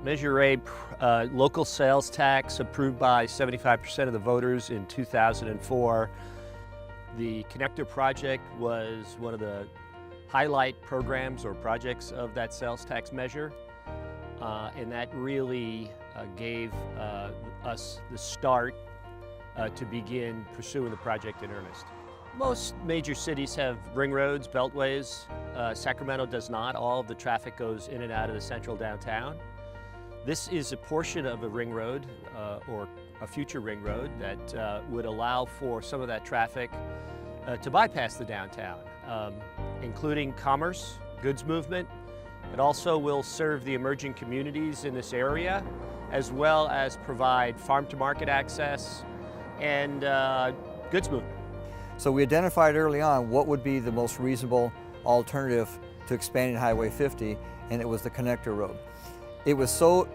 Measure A local sales tax approved by 75% of the voters in 2004. The Connector project was one of the highlight programs or projects of that sales tax measure. And that really gave us the start to begin pursuing the project in earnest. Most major cities have ring roads, beltways. Sacramento does not. All of the traffic goes in and out of the central downtown. This is a portion of a ring road or a future ring road that would allow for some of that traffic to bypass the downtown, including commerce, goods movement. It also will serve the emerging communities in this area, as well as provide farm-to-market access and goods movement. So we identified early on what would be the most reasonable alternative to expanding Highway 50, and it was the connector road. It was so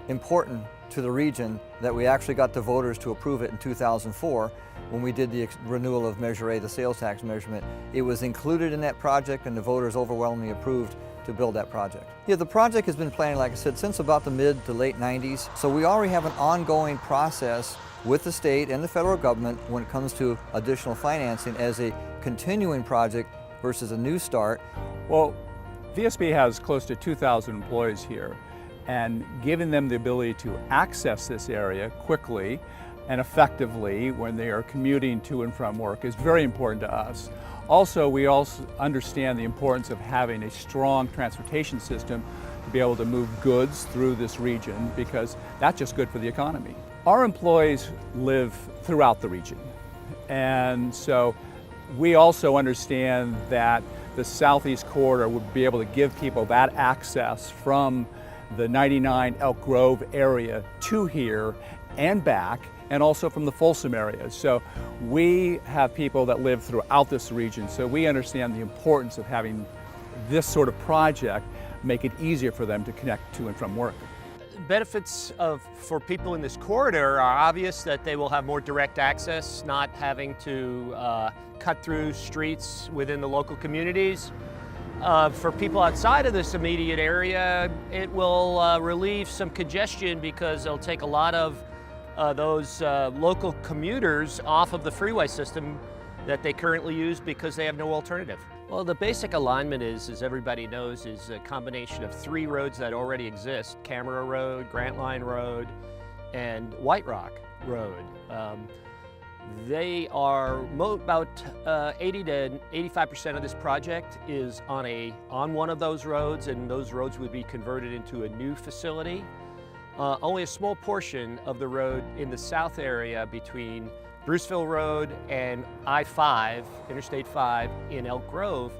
important to the region that we actually got the voters to approve it in 2004 when we did the renewal of Measure A, the sales tax measurement. It was included in that project and the voters overwhelmingly approved to build that project. Yeah, the project has been planning, like I said, since about the mid to late 90s. So we already have an ongoing process with the state and the federal government when it comes to additional financing as a continuing project versus a new start. Well, VSB has close to 2,000 employees here, and giving them the ability to access this area quickly and effectively when they are commuting to and from work is very important to us. Also, we also understand the importance of having a strong transportation system to be able to move goods through this region, because that's just good for the economy. Our employees live throughout the region, and so we also understand that the Southeast Corridor would be able to give people that access from the 99 Elk Grove area to here and back, and also from the Folsom area. So we have people that live throughout this region, so we understand the importance of having this sort of project make it easier for them to connect to and from work. Benefits for people in this corridor are obvious, that they will have more direct access, not having to cut through streets within the local communities. For people outside of this immediate area, it will relieve some congestion, because it'll take a lot of those local commuters off of the freeway system that they currently use because they have no alternative. Well, the basic alignment is, as everybody knows, is a combination of 3 roads that already exist: Camera Road, Grant Line Road, and White Rock Road. They are about 80 to 85% of this project is on one of those roads, and those roads would be converted into a new facility. Only a small portion of the road in the south area between Bruceville Road and I-5, Interstate 5 in Elk Grove,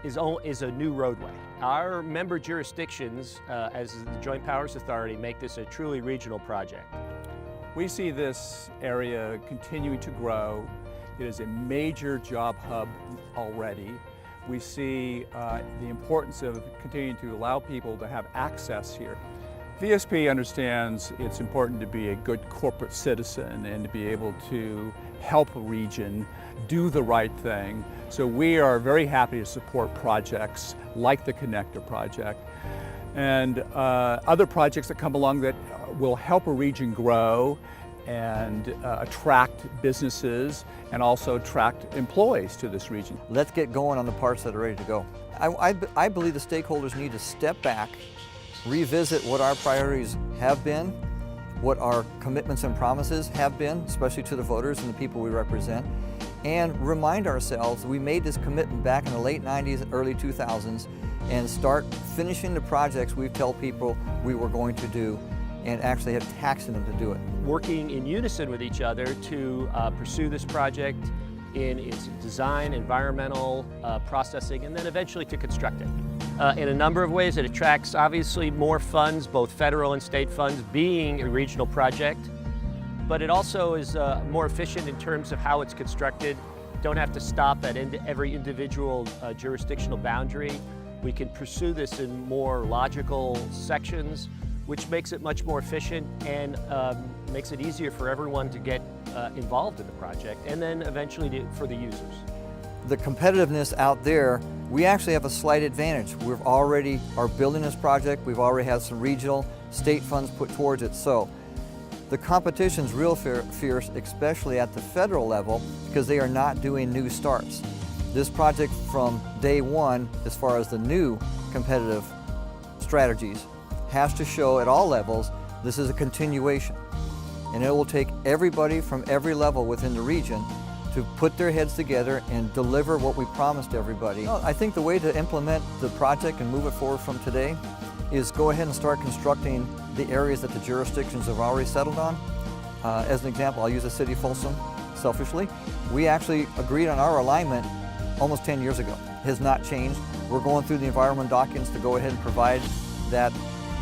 is a new roadway. Our member jurisdictions, as the Joint Powers Authority, make this a truly regional project. We see this area continuing to grow. It is a major job hub already. We see the importance of continuing to allow people to have access here. VSP understands it's important to be a good corporate citizen and to be able to help a region do the right thing. So we are very happy to support projects like the Connector project and other projects that come along that will help a region grow and attract businesses and also attract employees to this region. Let's get going on the parts that are ready to go. I believe the stakeholders need to step back, revisit what our priorities have been, what our commitments and promises have been, especially to the voters and the people we represent, and remind ourselves we made this commitment back in the late 90s, early 2000s, and start finishing the projects we tell people we were going to do, and actually have taxing them to do it. Working in unison with each other to pursue this project in its design, environmental, processing, and then eventually to construct it. In a number of ways, it attracts obviously more funds, both federal and state funds, being a regional project, but it also is more efficient in terms of how it's constructed. Don't have to stop at every individual jurisdictional boundary. We can pursue this in more logical sections, which makes it much more efficient and makes it easier for everyone to get involved in the project, and then eventually for the users. The competitiveness out there, we actually have a slight advantage. We've already are building this project. We've already had some regional state funds put towards it. So the competition's real fierce, especially at the federal level, because they are not doing new starts. This project from day one, as far as the new competitive strategies, has to show at all levels this is a continuation. And it will take everybody from every level within the region to put their heads together and deliver what we promised everybody. I think the way to implement the project and move it forward from today is go ahead and start constructing the areas that the jurisdictions have already settled on. As an example, I'll use the city of Folsom selfishly. We actually agreed on our alignment almost 10 years ago. It has not changed. We're going through the environment documents to go ahead and provide that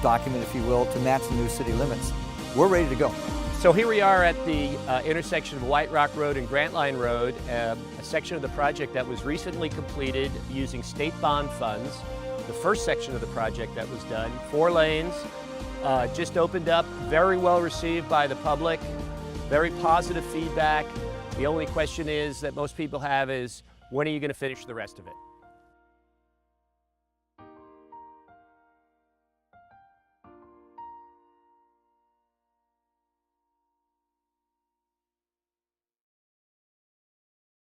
document, if you will, to match the new city limits. We're ready to go. So here we are at the intersection of White Rock Road and Grant Line Road, a section of the project that was recently completed using state bond funds. The first section of the project that was done, 4 lanes, just opened up, very well received by the public, very positive feedback. The only question is that most people have is, when are you going to finish the rest of it?